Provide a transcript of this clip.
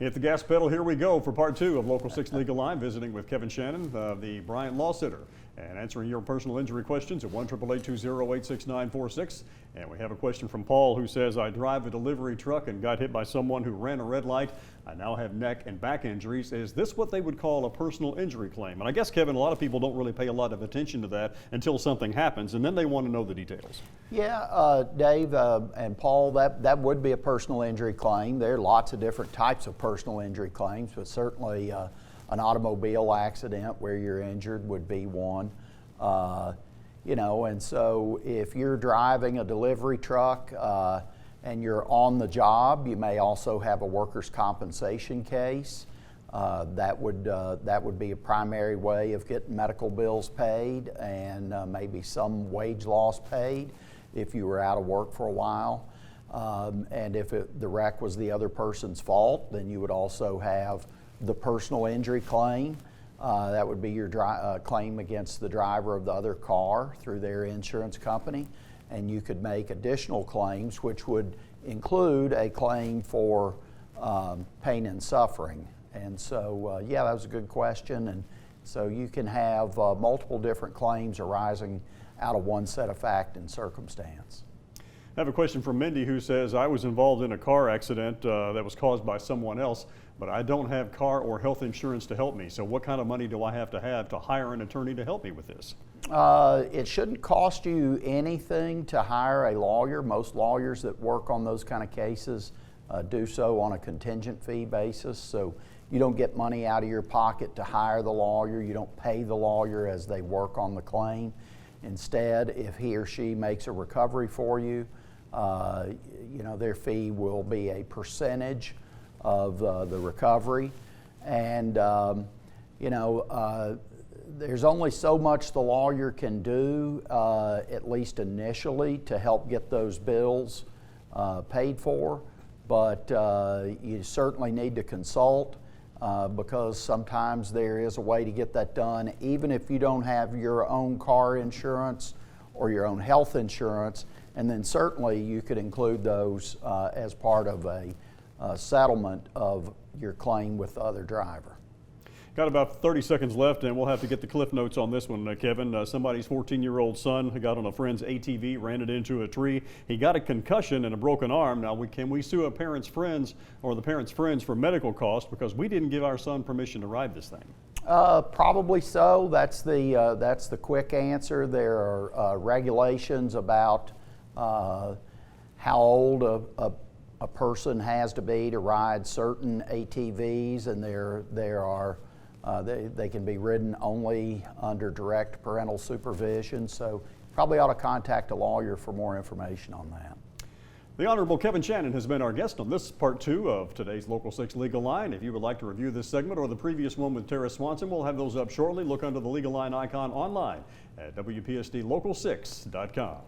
Hit the gas pedal. Here we go for part two of Local 6 Legal Line, visiting with Kevin Shannon, the Bryant Law Center, and answering your personal injury questions at 1-888-208-6946. And we have a question from Paul, who says, I drive a delivery truck and got hit by someone who ran a red light. I now have neck and back injuries. Is this what they would call a personal injury claim? And I guess, Kevin, a lot of people don't really pay a lot of attention to that until something happens, and then they want to know the details. Yeah, Dave and Paul, that would be a personal injury claim. There are lots of different types of personal injury claims, but certainly an automobile accident where you're injured would be one. You know, and so if you're driving a delivery truck and you're on the job, you may also have a workers' compensation case. That would be a primary way of getting medical bills paid and maybe some wage loss paid if you were out of work for a while. And if the wreck was the other person's fault, then you would also have the personal injury claim. That would be your claim against the driver of the other car through their insurance company. And you could make additional claims, which would include a claim for pain and suffering. And so, yeah, that was a good question. And so you can have multiple different claims arising out of one set of fact and circumstance. I have a question from Mindy, who says, I was involved in a car accident that was caused by someone else, but I don't have car or health insurance to help me. So what kind of money do I have to hire an attorney to help me with this? It shouldn't cost you anything to hire a lawyer. Most lawyers that work on those kind of cases do so on a contingent fee basis. So you don't get money out of your pocket to hire the lawyer. You don't pay the lawyer as they work on the claim. Instead, if he or she makes a recovery for you, you know, their fee will be a percentage of the recovery. And, you know, there's only so much the lawyer can do, at least initially, to help get those bills paid for. But you certainly need to consult because sometimes there is a way to get that done, even if you don't have your own car insurance or your own health insurance. And then certainly you could include those as part of a settlement of your claim with the other driver. Got about 30 seconds left, and we'll have to get the cliff notes on this one, Kevin. Somebody's 14-year-old son who got on a friend's ATV, ran it into a tree. He got a concussion and a broken arm. Now, can we sue a parent's friends or the parent's friends for medical costs because we didn't give our son permission to ride this thing? Probably so. That's the quick answer. There are regulations about how old a person has to be to ride certain ATVs, and they can be ridden only under direct parental supervision. So probably ought to contact a lawyer for more information on that. The Honorable Kevin Shannon has been our guest on this part two of today's Local 6 Legal Line. If you would like to review this segment or the previous one with Tara Swanson, we'll have those up shortly. Look under the Legal Line icon online at WPSDLocal6.com.